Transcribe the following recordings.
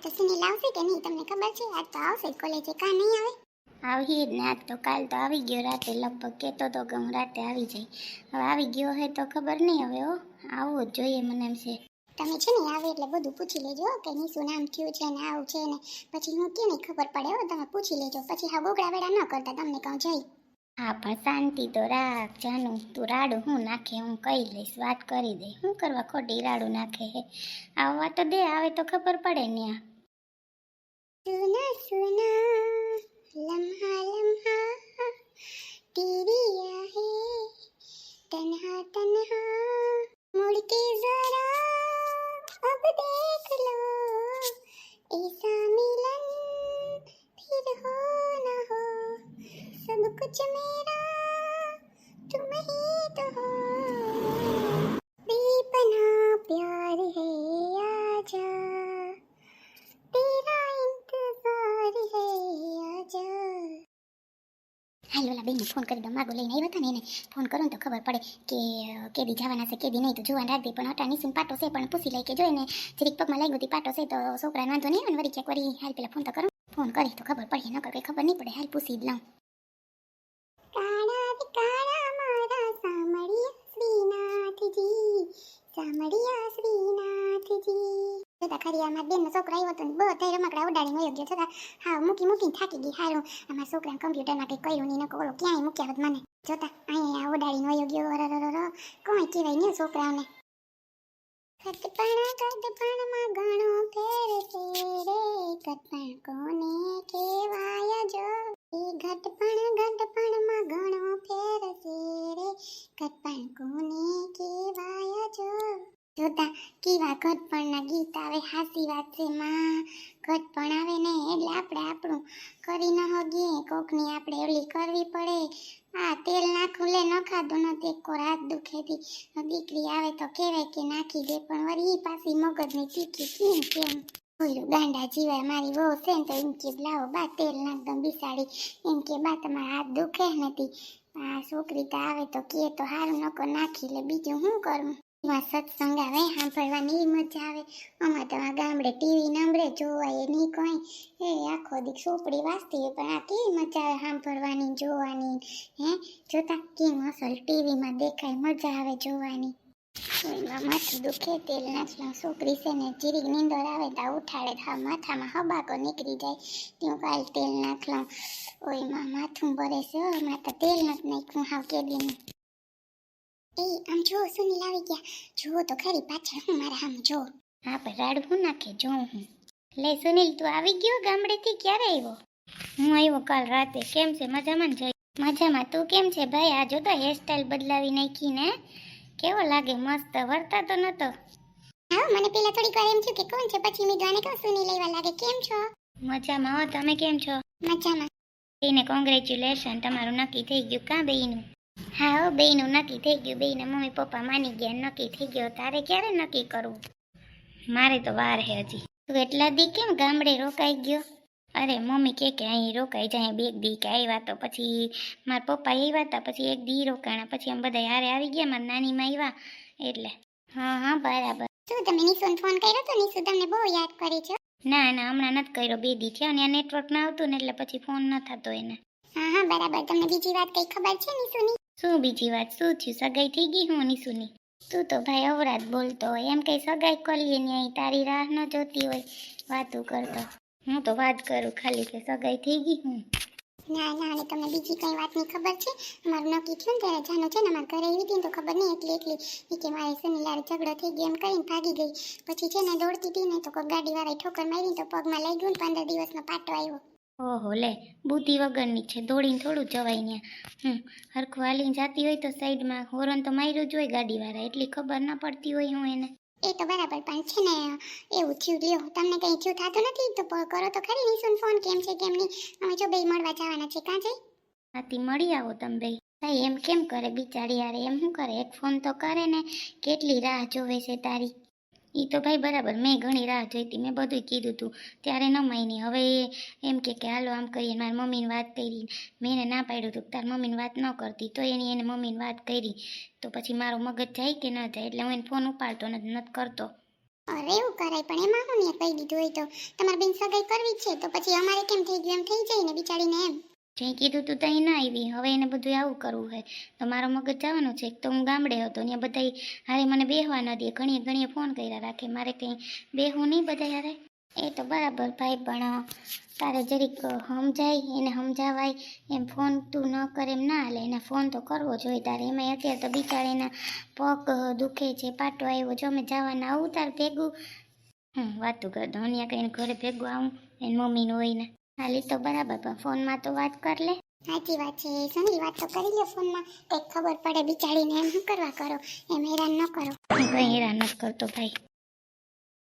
તો સુનિલ આવશે કે નહીં તમને ખબર છે? આજ તો આવશે કોલેજે, કાં નહીં આવે? આવી જ ને, આજ તો કાલ તો આવી ગયો રાતે, લગભગ કહેતો તો કે હું રાતે આવી જઈ. હવે આવી ગયો હે તો ખબર નહીં હવે. આવવું જ જોઈએ મને એમ છે. તમે છે ને આવે એટલે બધું પૂછી લેજો કે નીસુ નામ થયું છે ને આવું છે ને, પછી હું કે નહીં ખબર પડે. તમે પૂછી લેજો, પછી હા ગોગડા વેડા ન કરતા, તમને કહું જઈ. હા પણ શાંતિ તો રાખ જાનું, તું રાડું હું નાખે હું કહી લઈશ, વાત કરી દે. શું કરવા ખોટી રાડું નાખે હે? આવવા તો દે, આવે તો ખબર પડે ને. આ સુના સુના લમ્હા લમ્હા तेरी आहें तन्हा तन्हा मुड़ के जरा अब देख लो ऐसा मिलन फिर हो न हो सब कुछ मेरा तुम ही तो हो बेपनाह प्यार है आजा तेरा इंतजार है आजा। હાલ ઓલા બેનને ફોન કરી દો, માગો લઈને આવ્યા હતા ને એને ફોન કરો ને તો ખબર પડે કે કેદી જવાના છે કેદી નહીં, તો જોવાનું રાખજે. પણ અટા નીસુન પાટો છે પણ પૂછી લઈ કે જો એને જરીક પગમાં લાગ્યું હતી પાટો છે તો છોકરાને વાંધો નહીં આવે ને. વળી ક્યાંક વળી હાલ પેલા ફોન તો કરો, ફોન કરી તો ખબર પડે, નકર કંઈ ખબર નહીં પડે. હાલ પૂછી જ લઉં. કાળા કાળા મારા સામળિયા શ્રીનાથજી, સામળિયા શ્રીનાથજી. જોતા ખરી અમારા બેનનો છોકરો આવ્યો હતો ને બધા રમકડા ઉડાડીને વયો ગયો. છતાં હા મૂકીને થાકી ગઈ. હારું અમારા છોકરાને કમ્પ્યુટરમાં કંઈ કર્યું નહીં, નકો ઓલો ક્યાંય મૂક્યા હોત મને. જોતા અહીંયા ઉડાડીને વયો ગયો. અરર કોઈ કહેવાય નહીં છોકરાઓને. ગઢપણમાં ઘણો ફેર છે રે, ગઢપણ કોને કહેવાય જો. એ ગઢપણમાં ઘણો ફેર છે રે, ગઢપણ કોને કહેવાય જો. જોતા કેવા ઘટપણના ગીત આવે, હાસી વાત છે માં. ઘટપણ આવે ને એટલે આપણે આપણું કરી ન હગીએ, કોકની આપણે ઓલી કરવી પડે. આ તેલ નાખું લે ન ખાધું નથી, એક કોર હાથ દુખેથી દીકરી આવે તો કહેવાય કે નાખી દે, પણ વળી પાછી મગજની તીખી કેમ કોઈરું ગાંડા જીવાય. મારી વહુ છે ને તો એમ કે લાવો બા તેલ નાખ દમ બિસાડી, એમ કે બા તમારા હાથ દુખે નથી. આ છોકરી તો આવે તો કે તો હારું નકો નાખી લે, બીજું શું કરું. સત્સંગ આવે સાંભળવાની મજા આવે. અમારે તો આ ગામડે ટીવી નંબરે જોવાય નહીં કોઈ. એ આખો દી ચોપડી વાંચતી હોય પણ આ કેવી મજા આવે સાંભળવાની જોવાની. હે જોતા કેમ અસલ ટીવીમાં દેખાય, મજા આવે જોવાની. એમાં માથું દુખે તેલ નાખલા છોકરી છે ને જીરીક નીંદર આવે તો ઉઠાડે, હા માથામાં હબાકો નીકળી જાય. ત્યાં કાલ તેલ નાખલા ઓયમાં માથું ભરે છે. હમણાં તો તેલ નથી નાખ્યું હાવ કેદીનું. એ આમ જો સુનિલ આવી ગયા, જુઓ તો ખરી પાછળ હું મારા આમ જો. હા પણ રાડું હું નાખે જોઉં હું. લે સુનિલ તું આવી ગયો ગામડેથી? ક્યારે આવ્યો? હું આવ્યો કાલ રાતે. કેમ છે મજામાં ને? જઈ મજામાં. તું કેમ છે ભાઈ? આ જો તો હેરસ્ટાઈલ બદલાવી નાખી ને, કેવો લાગે મસ્ત. વરતા તો નતો. હા મને પેલા થોડીક વાર એમ થયું કે કોણ છે, પછી મીદવાને કહું સુનિલ એવા લાગે. કેમ છો? મજામાં હો, તમે કેમ છો? મજામાં. એને કોંગ્રેચ્યુલેશન, તમારું નક્કી થઈ ગયું કાં બેયનું? હા હો બેયનું નક્કી થઈ ગયું. બેયના મમ્મી પપ્પા માની ગયા, નક્કી થઈ ગયો. તારે ક્યારે નક્કી કરવું? મારે તો વાર હે હજી. તું એટલા દી કેમ ગામડે રોકાઈ ગયો? અરે મમ્મી કે અહીં રોકાઈ જાય બે દી કે આવ્યા તો પછી મારા પપ્પા આવ્યા હતા, પછી એક દી રોકાણા, પછી આમ બધા હારે આવી ગયા, મારા નાનીમાં આવ્યા એટલે. હા બરાબર. શું તમે નિશુને ફોન કર્યો તો? નિશુ તમને બહુ યાદ કરે છે. ના હમણાં નથી કર્યો, બે દી થયા અને નેટવર્ક ના આવતું ને એટલે પછી ફોન ન થતો એને. હા બરાબર. તમને બીજી વાત કઈ ખબર છે નિશુની? શું બીજી વાત? શું થયું? સગાઈ થઈ ગઈ હું નિશુની? તું તો ભાઈ અવરાત બોલતો હોય, એમ કઈ સગાઈ કરીએ ને અહીં તારી રાહ ન જોતી હોય વાતું કરતો. હું તો વાત કરું ખાલી કે સગાઈ થઈ ગઈ હું. ના અને તમને બીજી કઈ વાતની ખબર છે? મારું નક્કી થયું ને ત્યારે જાનો છે ને મારા ઘરે આવી હતી તો ખબર નહીં એકલી એ કે મારે સુનિલારે ઝઘડો થઈ ગયો એમ કરીને ભાગી ગઈ. પછી છે ને દોડતી હતી ને તો કોઈ ગાડીવાળાએ ઠોકર મારી તો પગમાં લાગ્યું ને 15 દિવસનો પાટો આવ્યો. ઓહો લે, બુદ્ધિ વગરની છે, દોડીને થોડું જવાય ને. હરખું હાલીને જાતી હોય તો સાઈડમાં હોરન તો માર્યું જ હોય ગાડીવાળા, એટલી ખબર ના પડતી હોય હું એને. એ તો બરાબર, પણ છે ને એવું થયું. લ્યો તમને કઈ થયું થતું નથી તો કરો તો ખરી નિશુન ફોન, કેમ છે કેમ નહીં. અમે જો બે મળવા જવાના છે. કાં જઈ? આથી મળી આવો તમે બે. ભાઈ એમ કેમ કરે બિચારી યાર, એમ શું કરે? એક ફોન તો કરે ને, કેટલી રાહ જોવે છે તારી. એ તો ભાઈ બરાબર, મેં ઘણી રાહ જોઈતી, મેં બધું કીધું હતું ત્યારે ન માની. હવે એમ કે હાલો આમ કરીએ. મારી મમ્મીને વાત કરી, મેં એને ના પાડ્યું હતું તાર મમ્મીને વાત ન કરતી, તો એને મમ્મીને વાત કરી. તો પછી મારો મગજ જાય કે ન જાય, એટલે હું એને ફોન ઉપાડતો નથી કરતો. અરે એવું કરાય પણ એમાં હું ને કહી દીધું હોય તો તમારે બેન સગાઈ કરવી છે તો પછી અમારે કેમ થઈ ગયું એમ થઈ જાય ને બિચારીને એમ. જે કીધું તું તઈ ના આવી, હવે એને બધું આવું કરવું છે તો મારો મગજ જવાનો છે. એક તો હું ગામડે હતો ને બધા હારે મને બેહવા ન દે, ઘણીએ ઘણીએ ફોન કર્યા રાખે, મારે કંઈ બેહવું નહીં બધા હારે. એ તો બરાબર ભાઈ, પણ તારે જરીક સમજાય, એને સમજાવાય એમ. ફોન તું ન કરે એમ ના હાલે, એને ફોન તો કરવો જોઈએ તારે. એમાંય અત્યારે તો બિચારીના પગ દુખે છે, પાટો આવ્યો જો અમે જવાના આવું તાર ભેગું. વાતું કર દો અહીંયા કઈને ઘરે ભેગું આવું એની મમ્મીનું હોય ને. હાલી તો બરાબર, પણ ફોનમાં તો વાત કર લે. સાચી વાત છે સુનિલ, વાત તો કરી લે ફોનમાં, કંઈક ખબર પડે બિચારીને. એમ શું કરવા કરો, એમ હેરાન ન કરો. હું કંઈ હેરાન નથી કરતો ભાઈ.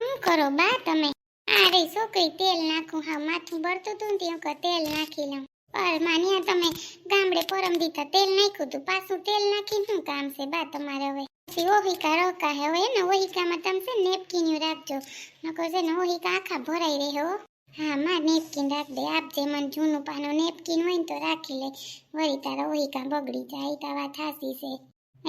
શું કરો બા તમે? અરે છોકરી તેલ નાખું, હા માથું બળતું હતું ને ત્યાં તેલ નાખી લઉં. અરે માન્યા તમે ગામડે પરમ દીધા તેલ નાખ્યું તું, પાછું તેલ નાખીને શું કામ છે બા તમારે? હવે પછી ઓહિકા રોકા હે હવે ને, ઓહિકામાં તમે છે નેપકીન રાખજો, નકર છે ને ઓહિકા આખા ભરાઈ રહે હો. હા માં નેપકીન રાખ દે, આપજે મને જૂનું પાનું નેપકીન હોય ને તો રાખી લે, વળી તારા ઓહિકા બગડી જાય. તા વાત હાસી છે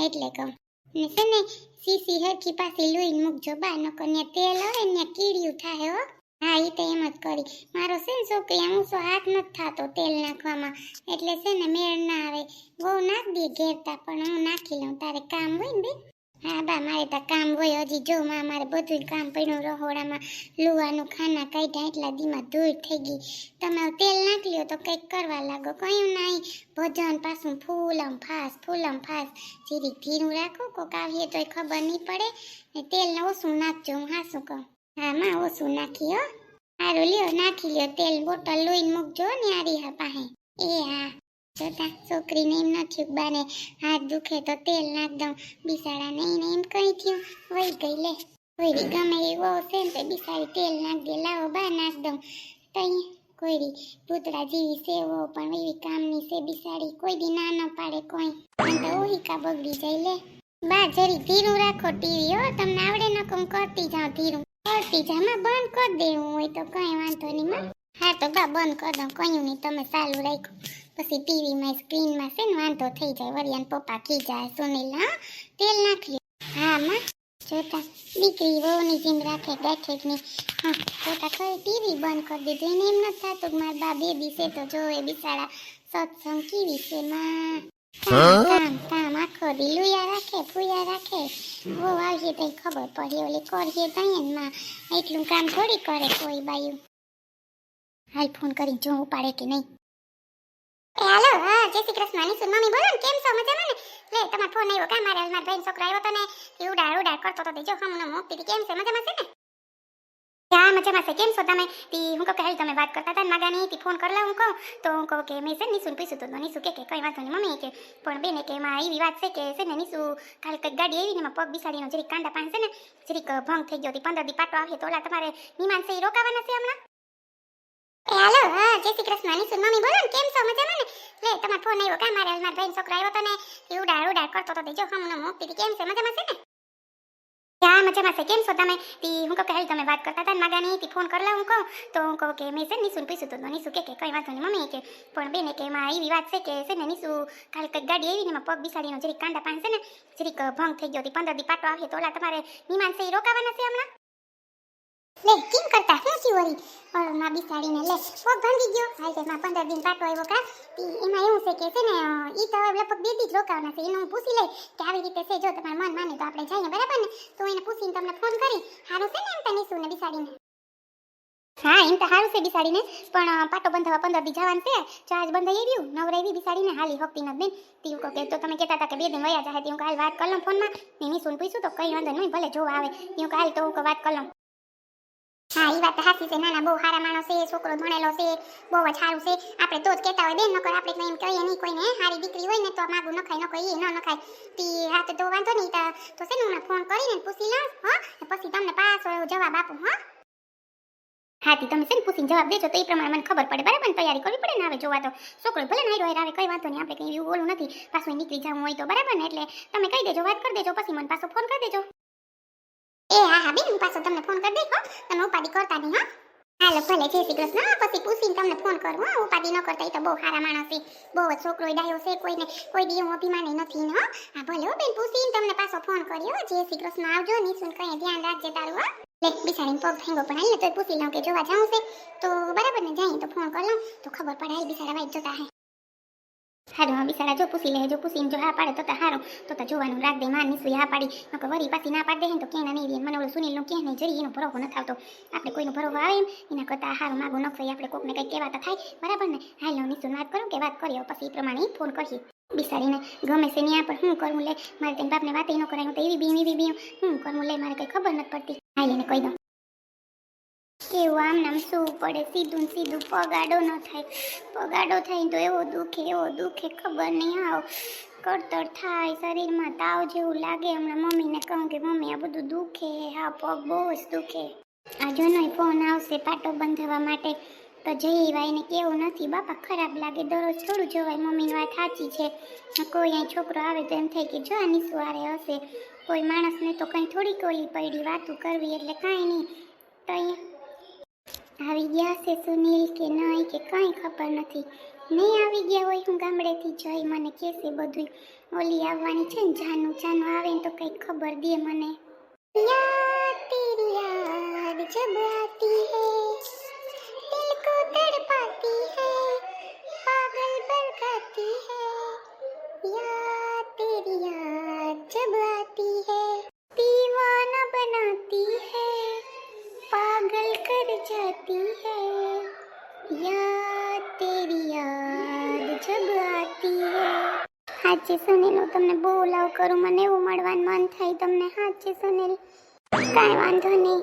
એટલે કહું ને છે ને સીસી હરખી પાછી લોહીને મૂકજો બા, નકર ને તેલ આવે ને કીડિયું થાય હો. હા એ તો એમ જ કરી, મારો છે ને છોકરી આમ ઊંચો હાથ નથી થતો તેલ નાખવામાં, એટલે છે ને મેળ ના આવે. બહુ નાખ દે ઘેરતા, પણ હું નાખી લઉં. તારે કામ હોય ને બેન? હા બા મારે તો કામ હોય હજી, જો માં મારે બધું કામ પડ્યું રહોડામાં, લુવાનું ખાના કાઢ્યા, એટલા દીમાં ધૂળ થઈ ગઈ. તમે તેલ નાખી લ્યો તો કંઈક કરવા લાગો, કયું નહીં. ભજન પાછું ફૂલમ ફાસ, જીરીક ધીરું રાખો, કોક આવીએ તોય ખબર નહીં પડે. ને તેલને ઓછું નાખજો, હું હાસું કહું. હા માં ઓછું નાખી હો. સારું લ્યો નાખી લ્યો તેલ, બોટલ લોહીને મૂકજો ને આરી હા પાસે. એ હા જોતા છોકરીને એમ ન થયું બાને હાથ દુખે તો તેલ નાખ દઉં, બિસાડાને એને એમ કઈ થયું વહી ગઈ લે. કોઈરી ગમે એવો છે ને તો બિસાડી તેલ નાખ દે, લાવો બા નાખ દઉં. તઈ કોઈરી ભૂતડા જેવી સેવો પણ એવી કામની છે બિસાડી, કોઈ દી ના ન પાડે કોઈ. અને તો ઓહિકા બગડી જાય લે. બા જરી ધીરું રાખો ટીવી હો, તમને આવડે ન કમ કરતી જાઉં ધીરું. કરતી જા માં, બંધ કરી દેવું હોય તો કઈ વાંધો નહીં માં. હા તો બા બંધ કરી દઉં, કયું નહીં તમે ચાલુ રાખ્યું. પછી ટીવીમાં સ્ક્રીનમાં છે ને વાંધો થઈ જાય, વરિયાન પપ્પા ખી જાય. સુનિલ હા તેલ નાખી લે. હા માં જોતા દીકરી વહુની જેમ રાખે બેઠકની. હા જોતા ખરી ટીવી બંધ કરી દીધું, એને એમ નથી થતું મારા બા બેબી છે તો જોવે બિચારા સત્સંગ કેવી છે માં. કામ આખો દી લુયા રાખે, ફૂયા રાખે. બહુ આવીએ તો ખબર પડે, ઓલી કરીએ તઈ માં એટલું કામ થોડી કરે કોઈ બાયું. હાલ ફોન કરી જો ઉપાડે કે નહીં. હેલો હા જય શ્રી કૃષ્ણ નિશુ મમ્મી બોલો ને, કેમ છો મજામાં ને? લે તમારો ફોન આવ્યો કા? મારા ભાઈનો છોકરો આવ્યો તો ને એ ઉડાડ કરતો તો, જો હમનો મોકતી હતી. કેમ છે મજામાં છે ને? હા મજામાં છે. કેમ છો તમે? તી હું કહું કે હાલ તમે વાત કરતા હતા ને માગાની, તી ફોન કરી લઉં હું કહું તો હું કહું કે મેં છે ને નિશુને પૂછ્યું તો નિશુ કે કઈ વાંધો નહીં મમ્મી કે, પણ બેને કે એમાં એવી વાત છે ને નિશુ કાલે કંઈક ગાડી આવી ને એમાં પગ બિસાડીનો જરીક કાંડા પાસે છે ને જરીક ભંગ થઈ ગયો હતી. 15 દી પાટો આવે તો ઓલા તમારે નિમાન છે એ રોકાવાના છે હમણાં. હેલો હા જય શ્રી કૃષ્ણ નિશુ મમ્મી બોલો ને, કેમ છો મજામાં ને? લે તમારો ફોન આવ્યો કા? મારા ભાઈનો છોકરો આવ્યો તો ને એ ઉડાડ કરતો તો, જો હમનો મોકતી હતી. કેમ છે મજામાં છે ને? હા મજામાં છે. કેમ છો તમે? તી હું કહું કે હાલ તમે વાત કરતા હતા ને માગાની, તી ફોન કરી લઉં હું કહું તો હું કહું કે મેં છે ને નિશુને પૂછ્યું તો નિશુ કે કઈ વાંધો નહીં મમ્મી કે, પણ બેને કે એમાં એવી વાત છે ને નિશુ કાલે કંઈક ગાડી આવી ને એમાં પગ બિસાડીનો જરીક કાંડા પાસે છે ને જરીક ભંગ થઈ ગયો હતી. 15 દી પાટો આવે તો ઓલા તમારે નિમાન છે એ રોકાવાના છે હમણાં. લે કેમ કરતા શું થયું વળી માં બિસાડીને? લે પગ ભાંગી ગયો હાલ તે માં 15 દિન પાટો આવ્યો કા? એમાં એવું છે કે છે ને ઈ તો લગભગ 2 દી જ રોકાવાના છે. એને હું પૂછી લઈ કે આવી રીતે છે, જો તમારું મન માને તો આપણે જઈએ બરાબર ને? તો એને પૂછીને તમને ફોન કરી. હારું છે ને એમ તો નિશુને બિસાડીને? હા એમ તો સારું છે બિસાડીને, પણ પાટો બંધાવા 15 દી જવાનું છે. ચાર્જ બંધાઈ આવ્યું નવરાવી બિસાડીને હાલી હકતી નથી બેન. તીવું કહો કે તો તમે કહેતા હતા કે 2 દિન વયા જાય. તીવું હાલ વાત કરી લઉં ફોનમાં ને નિશુને પૂછ્યું તો કઈ વાંધો નહીં, ભલે જોવા આવે. તીવું હાલ તો હું વાત કરી લઉં. હા એ વાત હાસી છે. ના બહુ સારા માણસ છે, છોકરો ભણેલો છે, બહુ જ સારું છે. આપણે તો જ કહેતા હોય બેન, નકર આપણે તો એમ કહીએ નહીં કોઈને. સારી દીકરી હોય ને તો માગું નખાય, નખાય એ ન નખાય. તી હા તો વાંધો નહીં તો છે ને હું ફોન કરીને પૂછી લઉં હા, પછી તમને પાછો જવાબ આપું હા. હા તી તમે છે ને પૂછીને જવાબ દેજો તો એ પ્રમાણે મને ખબર પડે બરાબર ને? તૈયારી કરવી પડે ને આવે જોવા તો. છોકરો ભલે નાઈ રહ્યો આવે કઈ વાંધો નહીં, આપણે કંઈ એવું બોલું નથી. પાછું નીકળી જવું હોય તો બરાબર ને? એટલે તમે કહી દેજો, વાત કરી દેજો, પછી મને પાછો ફોન કરી દેજો. એ હા બેન હું પાછો તમને ફોન કરી દઈશ હો, તમે ઉપાડી કરતા નહીં હા. હા હાલો ભલે જય શ્રી કૃષ્ણ. હા, પછી પૂછીને તમને ફોન કરું. હા, ઉપાધિ ન કરતા, એ તો બહુ સારા માણસ છે. બહુ જ છોકરો ડાયો છે, કોઈને કોઈ દી એવું અભિમાન નથી ને. હા ભલે હો બેન, પૂછીને તમને પાછો ફોન કર્યો. જય શ્રી કૃષ્ણ. આવજો નિશુન, કઈ ધ્યાન રાખજે તારું. હા લે બિચારીને પગ થેંગો પણ હાલ ને તો પૂછી લઉં કે જોવા જાઉં છે તો બરાબર ને, જાય તો ફોન કરી લઉં તો ખબર પડે. હાલ બિચારા વાઈટ જોતા હે. હારું હા બિચારા જો પૂછી લે, જો પૂછીને જો હા પાડે તો હારું, તો જોવાનું રાખ દે. માં નિસુઈ હા પાડી નકર વરી પાછી ના પાડી દે ને તો કેના નહીં રહે. મને ઓલું સુનિલનું કે નહીં જરી એનો ભરોસો નથી આવતો. આપણે કોઈનો ભરોસો આવે એમ એના કરતાં હારું માગો નખવાય. આપણે કોકને કંઈક કહેવાતા થાય બરાબર ને. હાલ હું નિસુને વાત કરું કે વાત કરીએ પછી એ પ્રમાણે ફોન કરીએ. બિસાડીને ગમે છે ત્યાં પર શું કરવું લે. મારે તેની બાપને વાત ન કરાય. હું તો એવી બી શું કરવું લે, મારે કંઈ ખબર નથી પડતી. હાલ એને કહી દઉં કેવું આમ નામ શું પડે. સીધું સીધું પગાડો ન થાય. પગાડો થાય તો એવો દુખે ખબર નહીં. આવ કળતર થાય શરીરમાં, તાવ જેવું લાગે. હમણાં મમ્મીને કહું કે મમ્મી આ બધું દુખે. હા પગ બહુ જ દુખે. આ જોનો ફોન આવશે પાટો બંધાવવા માટે તો જઈ એને કેવું નથી બાપા. ખરાબ લાગે દરરોજ થોડું જવાય. મમ્મીની વાત સાચી છે. કોઈ અહીં છોકરો આવે તો એમ થાય કે જો આ નિસવારે હશે. કોઈ માણસને તો કંઈ થોડી કોલી પડી વાતું કરવી એટલે કાંઈ નહીં. તો અહીંયા આવી ગયા છે સુનિલ કે નહીં કે કંઈ ખબર નથી. નહીં આવી ગયા હોય, હું ગામડેથી જઈ મને કહેશે બધું. ઓલી આવવાની છે ને જાનું આવે ને તો કંઈક ખબર દે મને. યાદ તેરી યાદ જબ આતી હૈ, દિલ को तड़पाती है, पागल बनाती है. याद तेरी याद जब आती है, दीवाना बनाती है, पागल कर जाती है. याद तेरी याद जब आती है. હાચે સુનિલ, હું તમને બહુ લવ કરું. મને એવું મળવાનું મન થાય તમને. હાચે સુનિલ, કાંઈ વાંધો નહીં.